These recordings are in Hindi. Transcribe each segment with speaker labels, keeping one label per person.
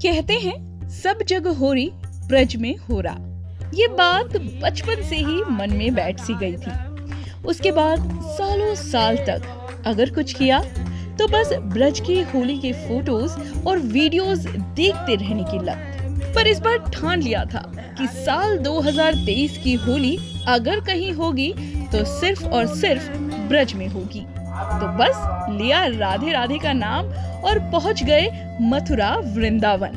Speaker 1: कहते हैं सब जगह हो रही ब्रज में हो रहा। ये बात बचपन से ही मन में बैठ सी गई थी। उसके बाद सालों साल तक अगर कुछ किया तो बस ब्रज की होली के फोटोज और वीडियोस देखते रहने की लत। पर इस बार ठान लिया था कि साल 2023 की होली अगर कहीं होगी तो सिर्फ और सिर्फ ब्रज में होगी। तो बस लिया राधे राधे का नाम और पहुंच गए मथुरा वृंदावन।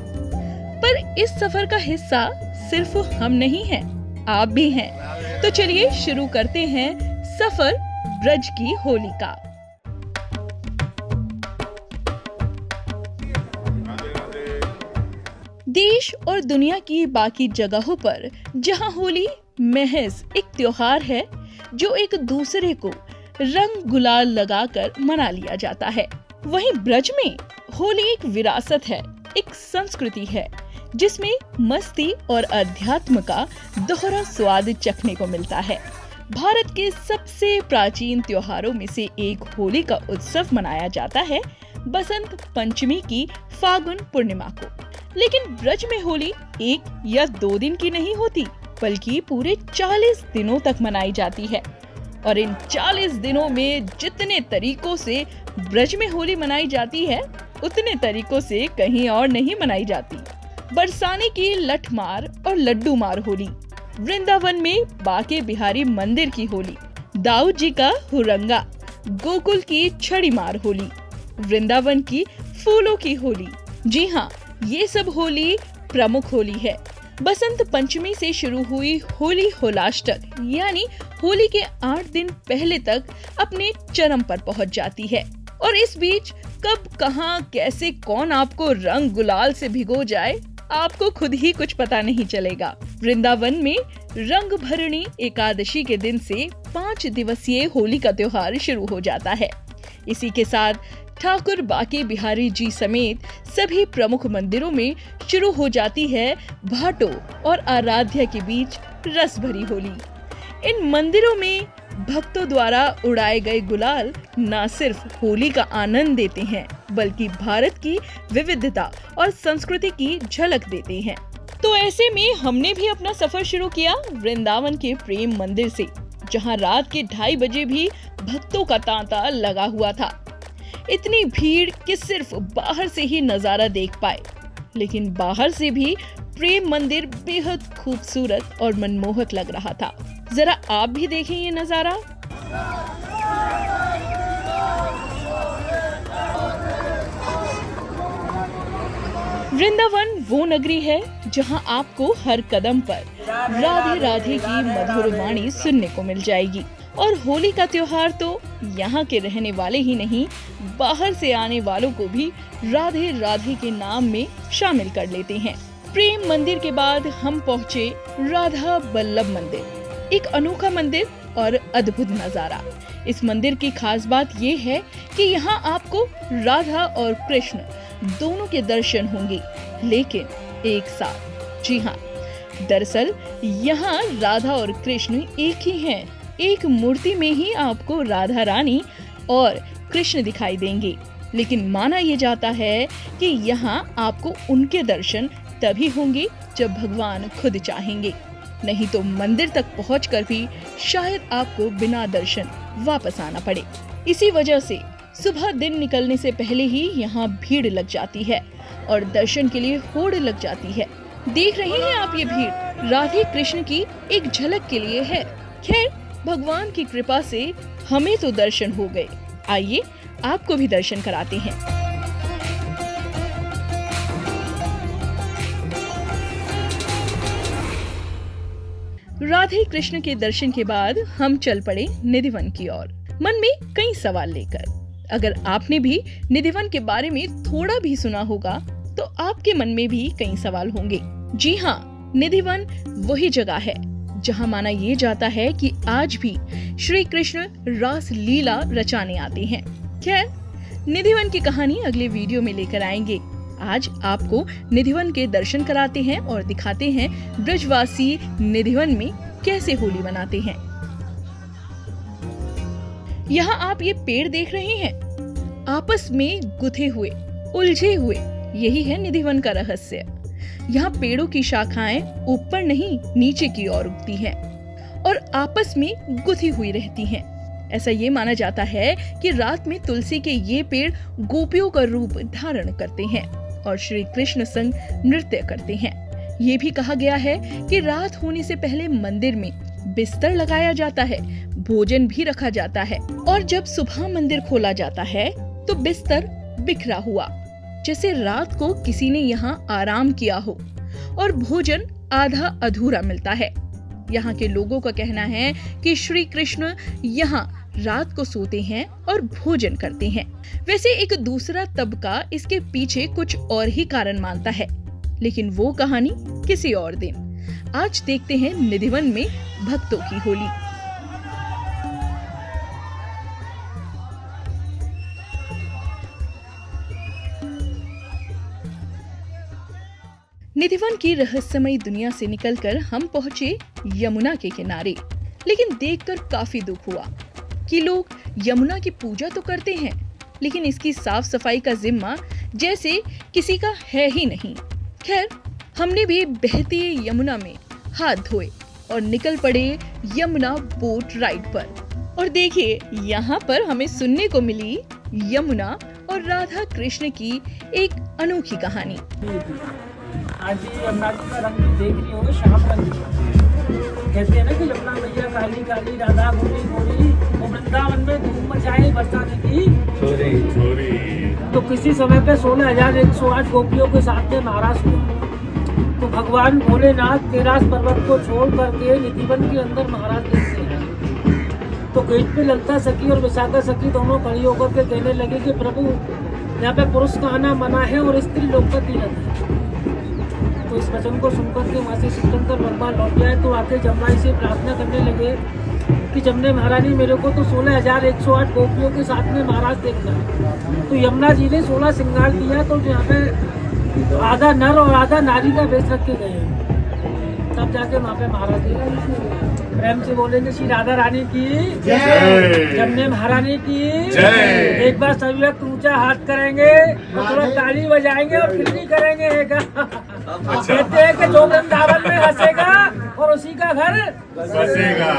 Speaker 1: पर इस सफर का हिस्सा सिर्फ हम नहीं हैं, आप भी हैं। तो चलिए शुरू करते हैं सफर ब्रज की होली का। देश और दुनिया की बाकी जगहों पर जहां होली महज एक त्योहार है जो एक दूसरे को रंग गुलाल लगाकर मना लिया जाता है, वहीं ब्रज में होली एक विरासत है, एक संस्कृति है जिसमें मस्ती और अध्यात्म का दोहरा स्वाद चखने को मिलता है। भारत के सबसे प्राचीन त्योहारों में से एक होली का उत्सव मनाया जाता है बसंत पंचमी की फागुन पूर्णिमा को। लेकिन ब्रज में होली 1 या 2 दिन की नहीं होती, बल्कि पूरे 40 दिनों तक मनाई जाती है। और इन 40 दिनों में जितने तरीकों से ब्रज में होली मनाई जाती है, उतने तरीकों से कहीं और नहीं मनाई जाती। बरसाने की लठमार और लड्डू मार होली, वृंदावन में बाके बिहारी मंदिर की होली, दाऊद जी का हुरंगा, गोकुल की छड़ी मार होली, वृंदावन की फूलों की होली। जी हाँ, ये सब होली प्रमुख होली है। बसंत पंचमी से शुरू हुई होली होलाष्टक यानी होली के 8 दिन पहले तक अपने चरम पर पहुंच जाती है। और इस बीच कब कहां कैसे कौन आपको रंग गुलाल से भिगो जाए, आपको खुद ही कुछ पता नहीं चलेगा। वृंदावन में रंग भरणी एकादशी के दिन से 5 दिवसीय होली का त्योहार शुरू हो जाता है। इसी के साथ ठाकुर बाके बिहारी जी समेत सभी प्रमुख मंदिरों में शुरू हो जाती है भाटो और आराध्या के बीच रस भरी होली। इन मंदिरों में भक्तों द्वारा उड़ाए गए गुलाल न सिर्फ होली का आनंद देते हैं, बल्कि भारत की विविधता और संस्कृति की झलक देते हैं। तो ऐसे में हमने भी अपना सफर शुरू किया वृंदावन के प्रेम मंदिर से, जहां रात के 2:30 बजे भी भक्तों का तांता लगा हुआ था। इतनी भीड़ कि सिर्फ बाहर से ही नजारा देख पाए, लेकिन बाहर से भी प्रेम मंदिर बेहद खूबसूरत और मनमोहक लग रहा था। जरा आप भी देखें ये नजारा। वृंदावन वो नगरी है जहां आपको हर कदम पर राधे राधे की मधुर वाणी सुनने को मिल जाएगी। और होली का त्योहार तो यहाँ के रहने वाले ही नहीं, बाहर से आने वालों को भी राधे राधे के नाम में शामिल कर लेते हैं। प्रेम मंदिर के बाद हम पहुँचे राधा बल्लभ मंदिर। एक अनोखा मंदिर और अद्भुत नजारा। इस मंदिर की खास बात ये है कि यहाँ आपको राधा और कृष्ण दोनों के दर्शन होंगे, लेकिन एक साथ। जी हाँ, दरअसल यहाँ राधा और कृष्ण एक ही हैं। एक मूर्ति में ही आपको राधा रानी और कृष्ण दिखाई देंगे, लेकिन माना यह जाता है कि यहाँ आपको उनके दर्शन तभी होंगे जब भगवान खुद चाहेंगे, नहीं तो मंदिर तक पहुंचकर भी शायद आपको बिना दर्शन वापस आना पड़े। इसी वजह से सुबह दिन निकलने से पहले ही यहाँ भीड़ लग जाती है और दर्शन के लिए होड़ लग जाती है। देख रहे हैं आप, ये भीड़ राधे कृष्ण की एक झलक के लिए है। खैर, भगवान की कृपा से हमें तो दर्शन हो गए। आइए आपको भी दर्शन कराते हैं। राधे कृष्ण के दर्शन के बाद हम चल पड़े निधिवन की ओर, मन में कई सवाल लेकर। अगर आपने भी निधिवन के बारे में थोड़ा भी सुना होगा तो आपके मन में भी कई सवाल होंगे। जी हाँ, निधिवन वही जगह है जहाँ माना ये जाता है कि आज भी श्री कृष्ण रास लीला रचाने आते हैं। खैर, निधिवन की कहानी अगले वीडियो में लेकर आएंगे। आज आपको निधिवन के दर्शन कराते हैं और दिखाते हैं ब्रजवासी निधिवन में कैसे होली मनाते हैं। यहाँ आप ये पेड़ देख रहे हैं, आपस में गुथे हुए, उलझे हुए, यही है निधिवन का रहस्य। यहाँ पेड़ों की शाखाएं ऊपर नहीं नीचे की ओर उगती हैं और आपस में गुथी हुई रहती हैं। ऐसा ये माना जाता है कि रात में तुलसी के ये पेड़ गोपियों का रूप धारण करते हैं और श्री कृष्ण संग नृत्य करते हैं। ये भी कहा गया है कि रात होने से पहले मंदिर में बिस्तर लगाया जाता है, भोजन भी रखा जाता है और जब सुबह मंदिर खोला जाता है तो बिस्तर बिखरा हुआ, जैसे रात को किसी ने यहाँ आराम किया हो, और भोजन आधा अधूरा मिलता है। यहाँ के लोगों का कहना है कि श्री कृष्ण यहाँ रात को सोते हैं और भोजन करते हैं। वैसे एक दूसरा तबका इसके पीछे कुछ और ही कारण मानता है, लेकिन वो कहानी किसी और दिन। आज देखते हैं निधिवन में भक्तों की होली। निधिवन की रहस्यमयी दुनिया से निकलकर हम पहुंचे यमुना के किनारे, लेकिन देखकर काफी दुख हुआ कि लोग यमुना की पूजा तो करते हैं, लेकिन इसकी साफ सफाई का जिम्मा जैसे किसी का है ही नहीं। खैर, हमने भी बहती यमुना में हाथ धोए और निकल पड़े यमुना बोट राइड पर। और देखिए, यहाँ पर हमें सुनने को मिली यमुना और राधा कृष्ण की एक अनोखी कहानी।
Speaker 2: आज यमुना जी का रंग देख रही हो, शाम रंग कहते हैं ना कि यमुना मैया काली काली, राधा गोरी गोरी, वो वृंदावन में धूम मचाए बरसाने की छोरी छोरी। तो किसी समय पे 16,108 गोपियों के साथ में महाराज हुआ। तो भगवान भोलेनाथ कैलाश पर्वत को छोड़ करके निधिवन के अंदर महाराज देखते हैं। तो गेट पे ललिता सखी और विशाखा सखी दोनों खड़ी होकर के कहने लगे कि प्रभु, यहाँ पे पुरुष का आना मना है और स्त्री लोग का तीरथ है। तो इस वचन को सुनकर के वहाँ से सिकंदर भगवान लौट जाए तो आके जमुना से प्रार्थना करने लगे कि जमुने महारानी, मेरे को तो 16,108 गोपियों के साथ में महाराज देखना है। तो यमुना जी ने 16 श्रृंगार दिया, तो यहाँ पे आधा नर और आधा नारी का वेश रख के गए, तब जाके वहाँ पे महाराज प्रेम से बोलेंगे श्री राधा रानी की जय, जमुने महारानी की जय। एक बार सभी लोग ऊंचा हाथ करेंगे, थोड़ा ताली बजाएंगे और फिर करेंगे। कहते हैं कि जो वृंदावन में हंसेगा और उसी का घर बसेगा।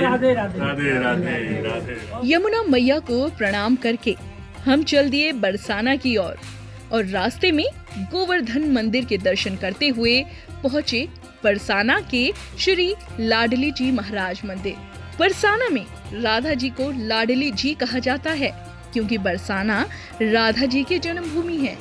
Speaker 2: राधे राधे राधे राधे राधे।
Speaker 1: यमुना मैया को प्रणाम करके हम चल दिए बरसाना की ओर और रास्ते में गोवर्धन मंदिर के दर्शन करते हुए पहुँचे बरसाना के श्री लाडली जी महाराज मंदिर। बरसाना में राधा जी को लाडली जी कहा जाता है क्योंकि बरसाना राधा जी की जन्मभूमि है।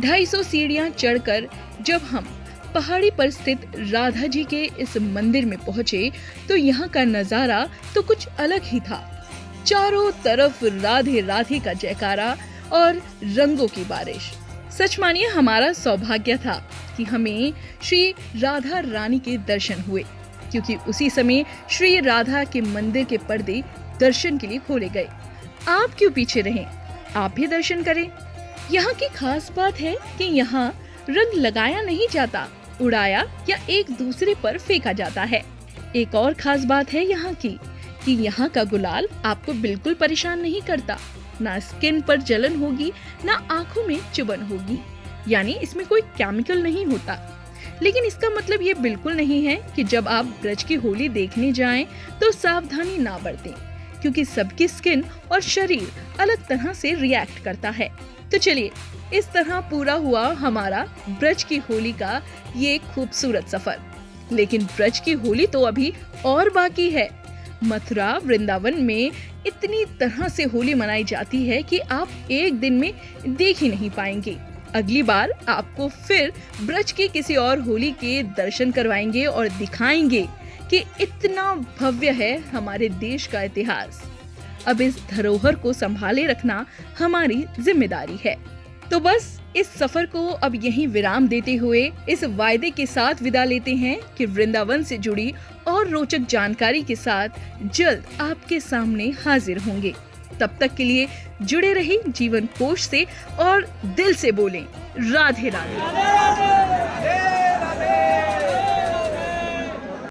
Speaker 1: 250 सीढ़ियां चढ़कर जब हम पहाड़ी पर स्थित राधा जी के इस मंदिर में पहुंचे तो यहाँ का नजारा तो कुछ अलग ही था। चारों तरफ राधे राधे का जयकारा और रंगों की बारिश। सच मानिए, हमारा सौभाग्य था कि हमें श्री राधा रानी के दर्शन हुए, क्योंकि उसी समय श्री राधा के मंदिर के पर्दे दर्शन के लिए खोले गए। आप क्यों पीछे रहें, आप भी दर्शन करें। यहाँ की खास बात है कि यहाँ रंग लगाया नहीं जाता, उड़ाया या एक दूसरे पर फेंका जाता है। एक और खास बात है यहाँ की कि यहाँ का गुलाल आपको बिल्कुल परेशान नहीं करता। ना स्किन पर जलन होगी, ना आंखों में चुभन होगी, यानी इसमें कोई केमिकल नहीं होता। लेकिन इसका मतलब ये बिल्कुल नहीं है कि जब आप ब्रज की होली देखने जाएं तो सावधानी ना बरतें, क्योंकि सबकी स्किन और शरीर अलग तरह से रिएक्ट करता है। तो चलिए, इस तरह पूरा हुआ हमारा ब्रज की होली का ये खूबसूरत सफर। लेकिन ब्रज की होली तो अभी और बाकी है। मथुरा वृंदावन में इतनी तरह से होली मनाई जाती है कि आप एक दिन में देख ही नहीं पाएंगे। अगली बार आपको फिर ब्रज की किसी और होली के दर्शन करवाएंगे और दिखाएंगे कि इतना भव्य है हमारे देश का इतिहास। अब इस धरोहर को संभाले रखना हमारी जिम्मेदारी है। तो बस इस सफर को अब यहीं विराम देते हुए इस वायदे के साथ विदा लेते हैं कि वृंदावन से जुड़ी और रोचक जानकारी के साथ जल्द आपके सामने हाजिर होंगे। तब तक के लिए जुड़े रहिए जीवन कोश से और दिल से बोलें राधे राधे।